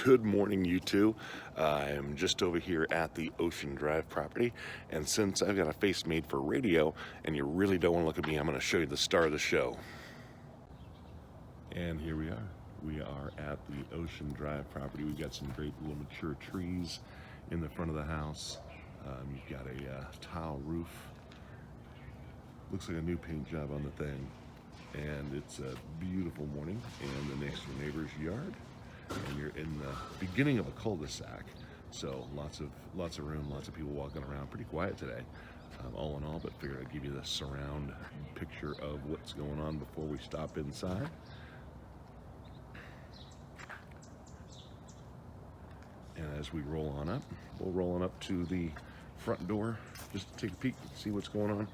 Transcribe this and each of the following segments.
Good morning, you two. I'm just over here at the Ocean Drive property, and since I've got a face made for radio and you really don't want to look at me, I'm going to show you the star of the show. And here we are. We are at the Ocean Drive property. We've got some great little mature trees in the front of the house. You've got a tile roof. Looks like a new paint job on the thing. And it's a beautiful morning in the next door neighbor's yard. And you're in the beginning of a cul-de-sac, so lots of room, lots of people walking around. Pretty quiet today, all in all, but figured I'd give you the surround picture of what's going on before we stop inside. And as we roll on up, we'll roll on up to the front door just to take a peek, see what's going on.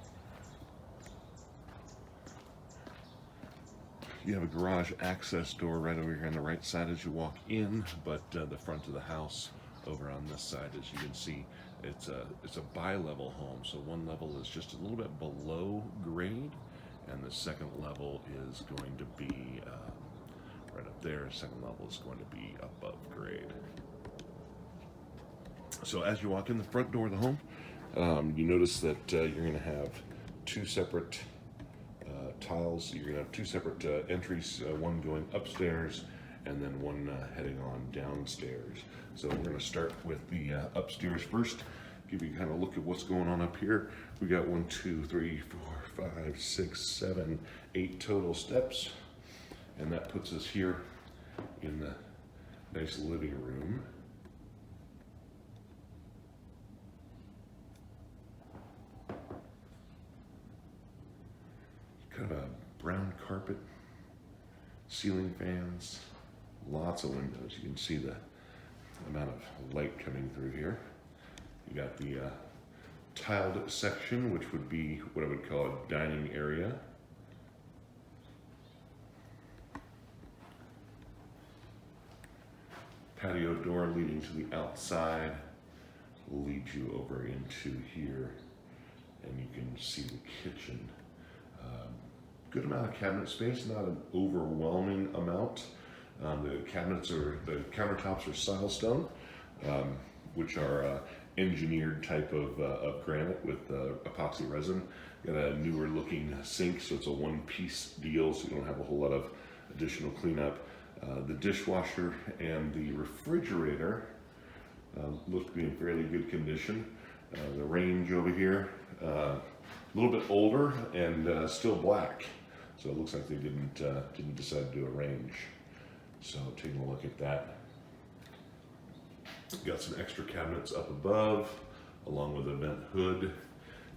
You have a garage access door right over here on the right side as you walk in, but the front of the house over on this side, as you can see, it's a bi-level home. So one level is just a little bit below grade, and the second level is going to be right up there. Second level is going to be above grade. So as you walk in the front door of the home, you notice that you're going to have two separate tiles. You're going to have two separate entries, one going upstairs and then one heading on downstairs. So we're going to start with the upstairs first, give you kind of a look at what's going on up here. We got 1, 2, 3, 4, 5, 6, 7, 8 total steps, and that puts us here in the nice living room. Kind of a brown carpet, ceiling fans, lots of windows. You can see the amount of light coming through here. You got the tiled section, which would be what I would call a dining area. Patio door leading to the outside will lead you over into here, and you can see the kitchen. Good amount of cabinet space, not an overwhelming amount. The countertops are silestone, which are engineered type of granite with epoxy resin. Got a newer looking sink, so it's a one-piece deal, so you don't have a whole lot of additional cleanup. The dishwasher and the refrigerator look to be in fairly good condition. The range over here, a little bit older and still black. So it looks like they didn't decide to do a range. So taking a look at that. Got some extra cabinets up above, along with a vent hood.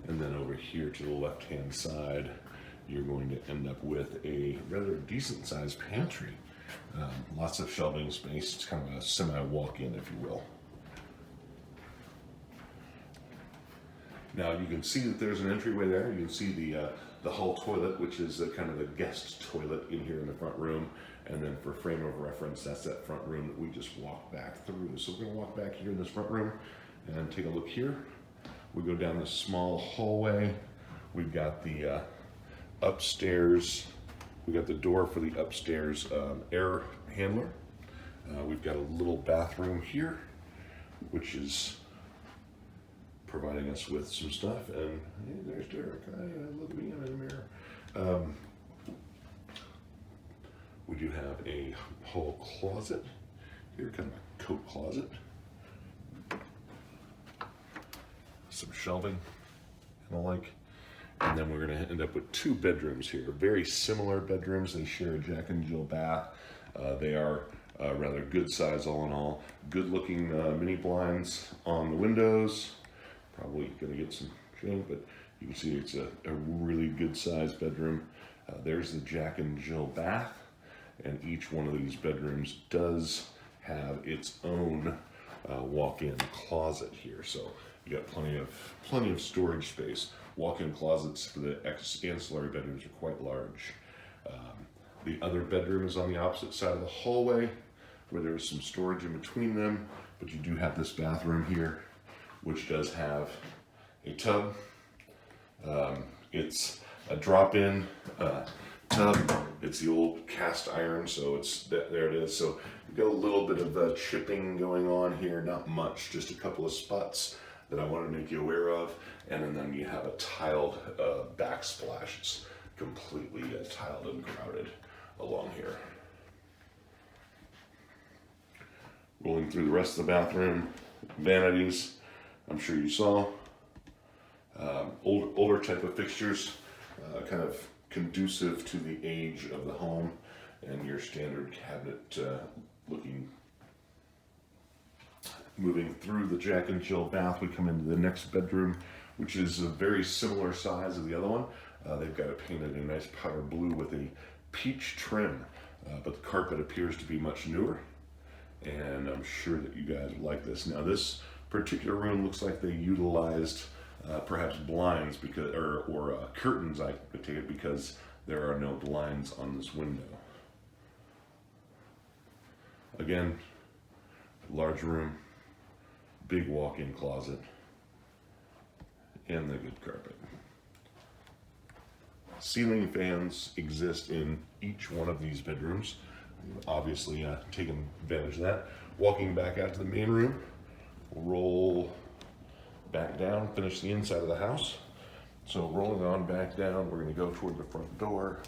And then over here to the left-hand side, you're going to end up with a rather decent sized pantry. Lots of shelving space. It's kind of a semi-walk-in, if you will. Now you can see that there's an entryway there. You can see the hall toilet, which is kind of the guest toilet in here in the front room. And then for frame of reference, that's that front room that we just walked back through. So we're gonna walk back here in this front room and take a look here. We go down this small hallway. We've got the upstairs. We got the door for the upstairs air handler. We've got a little bathroom here, which is providing us with some stuff. And hey, there's Derek. Look at me in the mirror. We do have a hall closet here, kind of a coat closet. Some shelving and the like. And then we're going to end up with 2 bedrooms here. Very similar bedrooms. They share a Jack and Jill bath. They are rather good size all in all. Good looking mini blinds on the windows. Probably going to get some shade, but you can see it's a really good sized bedroom. There's the Jack and Jill bath, and each one of these bedrooms does have its own walk-in closet here. So you got plenty of storage space. Walk-in closets for the ancillary bedrooms are quite large. The other bedroom is on the opposite side of the hallway, where there's some storage in between them, but you do have this bathroom here, which does have a tub. It's a drop-in tub. It's the old cast iron, so there it is. So you've got a little bit of chipping going on here, not much, just a couple of spots that I want to make you aware of. And then you have a tiled backsplash. It's completely tiled and crowded along here. Rolling through the rest of the bathroom, vanities, I'm sure you saw. Older type of fixtures, kind of conducive to the age of the home, and your standard cabinet looking. Moving through the Jack and Jill bath, we come into the next bedroom, which is a very similar size as the other one. They've got it painted in a nice powder blue with a peach trim, but the carpet appears to be much newer, and I'm sure that you guys like this. Now, this particular room looks like they utilized perhaps blinds because, or curtains, I could take it, because there are no blinds on this window. Again, large room, big walk-in closet, and the good carpet. Ceiling fans exist in each one of these bedrooms. Obviously, taking advantage of that. Walking back out to the main room, we'll roll back down, finish the inside of the house. So rolling on back down, we're going to go toward the front door.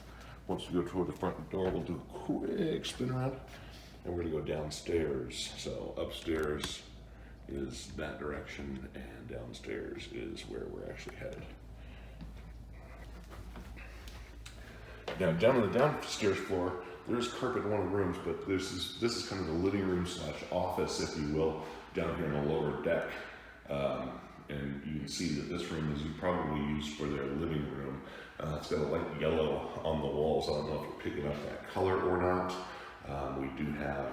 Once we go toward the front door, we'll do a quick spin around, and we're going to go downstairs. So upstairs is that direction, and downstairs is where we're actually headed. Now, down on the downstairs floor, there's carpet in one of the rooms, but this is kind of the living room / office, if you will, down here on the lower deck. And you can see that this room is probably used for their living room. It's got a light yellow on the walls. I don't know if you're picking up that color or not. We do have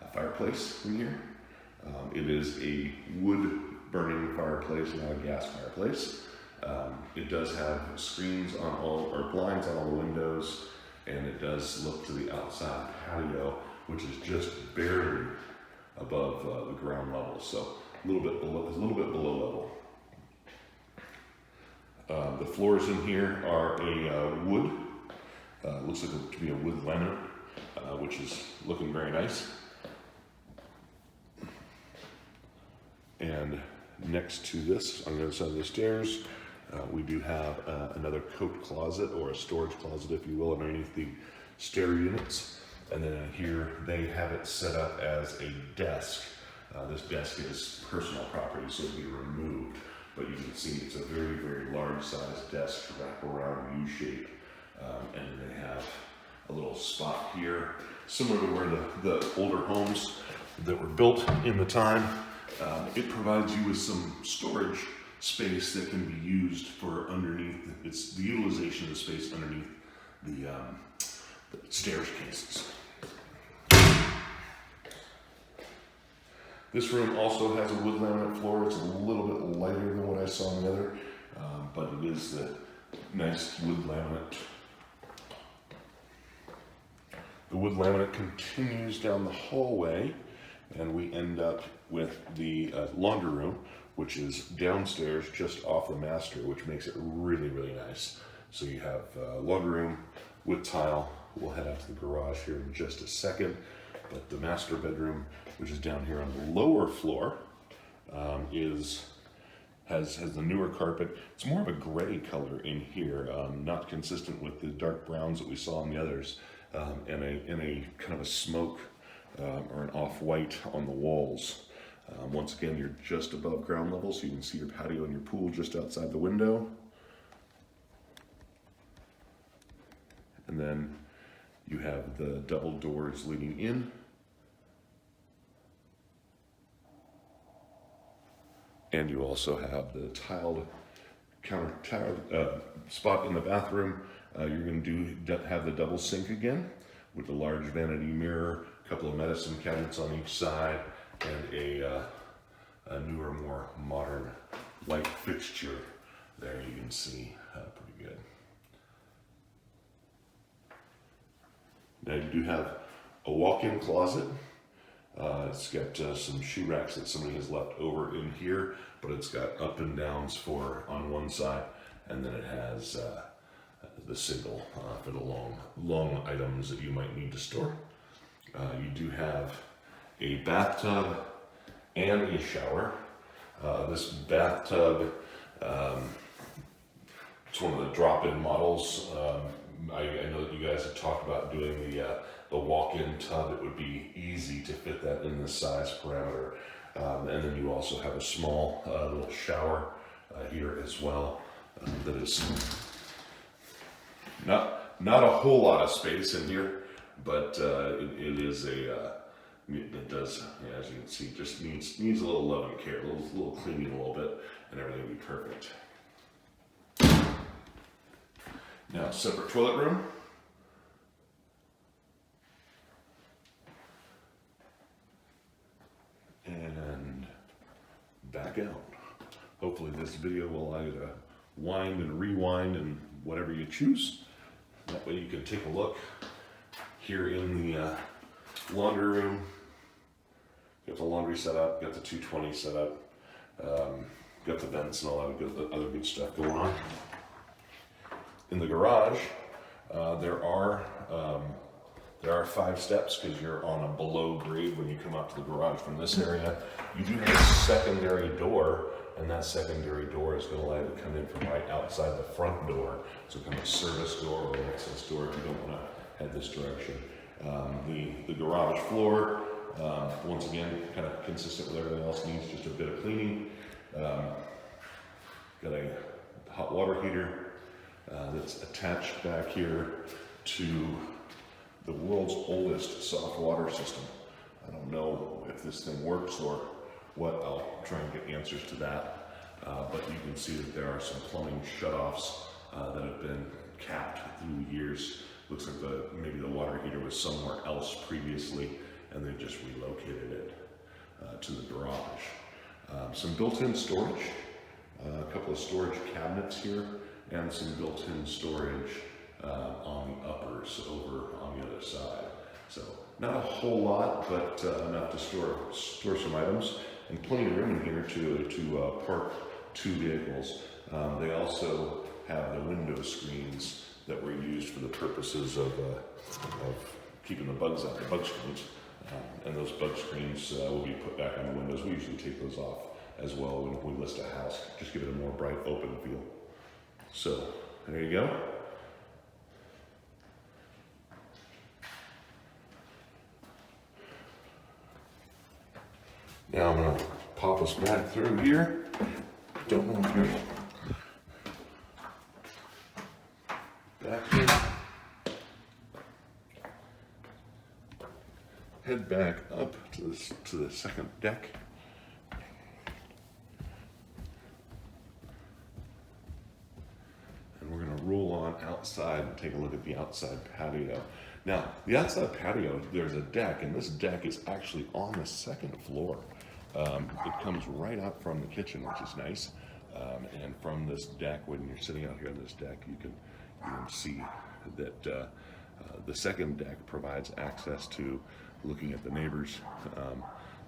a fireplace in here. It is a wood-burning fireplace, not a gas fireplace. It does have screens on or blinds on all the windows, and it does look to the outside patio, which is just barely above the ground level, so a little bit below level. The floors in here are a wood. Looks like it to be a wood laminate, which is looking very nice. And next to this, on the other side of the stairs, we do have another coat closet, or a storage closet, if you will, underneath the stair units. And then here they have it set up as a desk. This desk is personal property, so it'll be removed. But you can see it's a very, very large size desk, wraparound U-shape. And they have a little spot here, similar to where the older homes that were built in the time. It provides you with some storage space that can be used for underneath. It's the utilization of the space underneath the stairs cases. This room also has a wood laminate floor. It's a little bit lighter than what I saw in the other, but it is the nice wood laminate. The wood laminate continues down the hallway, and we end up with the laundry room, which is downstairs just off the master, which makes it really, really nice. So you have laundry room with tile. We'll head out to the garage here in just a second. But the master bedroom, which is down here on the lower floor, has the newer carpet. It's more of a gray color in here, not consistent with the dark browns that we saw on the others, and a kind of a smoke or an off-white on the walls. Once again, you're just above ground level, so you can see your patio and your pool just outside the window. And then you have the double doors leading in. And you also have the tiled spot in the bathroom. You're going to have the double sink again with a large vanity mirror, a couple of medicine cabinets on each side, and a newer, more modern white fixture there. You can see pretty good. Now you do have a walk-in closet. It's got some shoe racks that somebody has left over in here, but it's got up and downs on one side, and then it has the single for the long items that you might need to store. You do have a bathtub and a shower. This bathtub, it's one of the drop-in models. I know that you guys have talked about doing the walk-in tub. It would be easy to fit that in this size parameter. And then you also have a small little shower here as well. That is not a whole lot of space in here, but it is a it does, yeah, as you can see, just needs a little love and care, a little cleaning a little bit, and everything will be perfect. Now, separate toilet room. And back out. Hopefully this video will allow you to wind and rewind and whatever you choose. That way you can take a look here in the laundry room. Got the laundry set up, got the 220 set up, got the vents and all that other good stuff going on. In the garage, there are 5 steps because you're on a below grade when you come out to the garage from this area. You do have a secondary door, and that secondary door is going to allow you to come in from right outside the front door. So kind of a service door or an access door if you don't want to head this direction. The garage floor, once again, kind of consistent with everything else, needs just a bit of cleaning. Got a hot water heater that's attached back here to the world's oldest soft water system. I don't know if this thing works or what. I'll try and get answers to that. But you can see that there are some plumbing shutoffs that have been capped through years. Looks like maybe the water heater was somewhere else previously, and they've just relocated it to the garage. Some built-in storage, a couple of storage cabinets here, and some built-in storage on the uppers over on the other side. So not a whole lot, but enough to store some items, and plenty of room in here to park 2 vehicles. They also have the window screens that were used for the purposes of keeping the bugs out, the bug screens. And those bug screens will be put back on the windows. We usually take those off as well when we list a house. Just give it a more bright, open feel. So there you go. Now I'm going to pop us back through here. Don't know if you're back here. Head back up to the second deck. And we're going to roll on outside and take a look at the outside patio. Now, the outside patio, there's a deck, and this deck is actually on the 2nd floor. It comes right out from the kitchen, which is nice. And from this deck, when you're sitting out here on this deck, you can see that the second deck provides access to looking at the neighbors.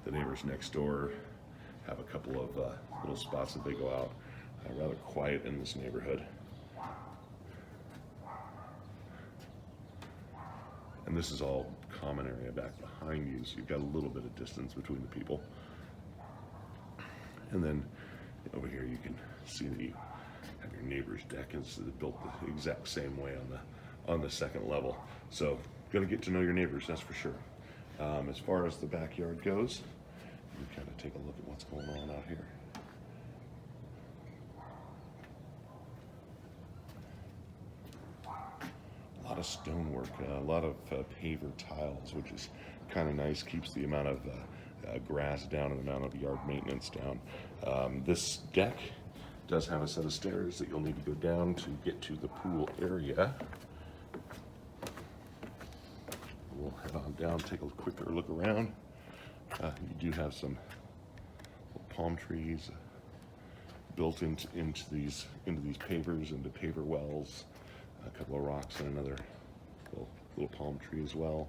The neighbors next door have a couple of little spots that they go out. Rather quiet in this neighborhood. And this is all common area back behind you, so you've got a little bit of distance between the people. And then over here you can see that you have your neighbor's deck is built the exact same way on the 2nd level. So gonna get to know your neighbors, that's for sure. As far as the backyard goes, you kind of take a look at what's going on out here. A lot of stonework, a lot of paver tiles, which is kind of nice, keeps the amount of grass down and the amount of yard maintenance down. This deck does have a set of stairs that you'll need to go down to get to the pool area. We'll head on down, take a quicker look around. You do have some palm trees built into these pavers, into paver wells. A couple of rocks and another little palm tree as well.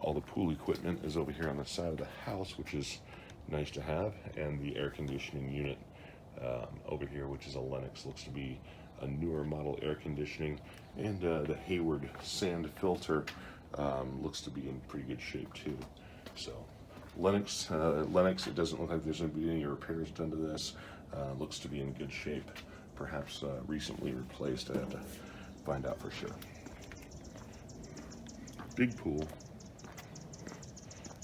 All the pool equipment is over here on the side of the house, which is nice to have, and the air conditioning unit over here, which is a Lennox, looks to be a newer model air conditioning, and the Hayward sand filter looks to be in pretty good shape too. So Lennox, it doesn't look like there's going to be any repairs done to this. Looks to be in good shape, perhaps recently replaced. I have to find out for sure. Big pool.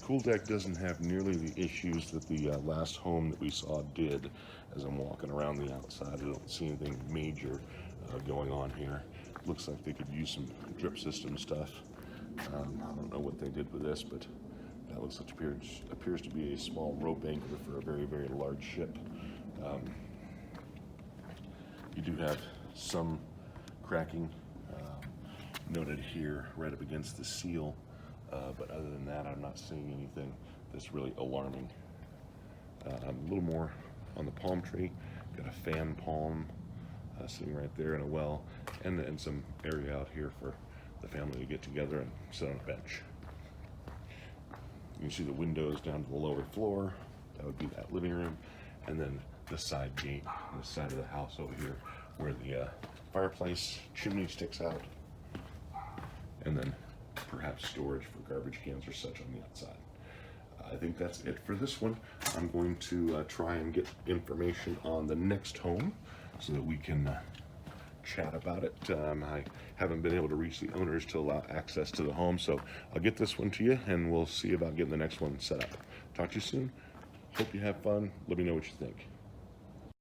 Pool deck doesn't have nearly the issues that the last home that we saw did. As I'm walking around the outside, I don't see anything major going on here. Looks like they could use some drip system stuff. I don't know what they did with this, but that looks like appears to be a small rope anchor for a very, very large ship. You do have some cracking noted here right up against the seal. But other than that, I'm not seeing anything that's really alarming. A little more on the palm tree. Got a fan palm sitting right there in a well, and some area out here for the family to get together and sit on a bench. You can see the windows down to the lower floor. That would be that living room, and then the side gate on the side of the house over here, where the fireplace chimney sticks out, and then perhaps storage for garbage cans or such on the outside. I think that's it for this one. I'm going to try and get information on the next home so that we can chat about it. I haven't been able to reach the owners to allow access to the home, so I'll get this one to you and we'll see about getting the next one set up. Talk to you soon. Hope you have fun. Let me know what you think.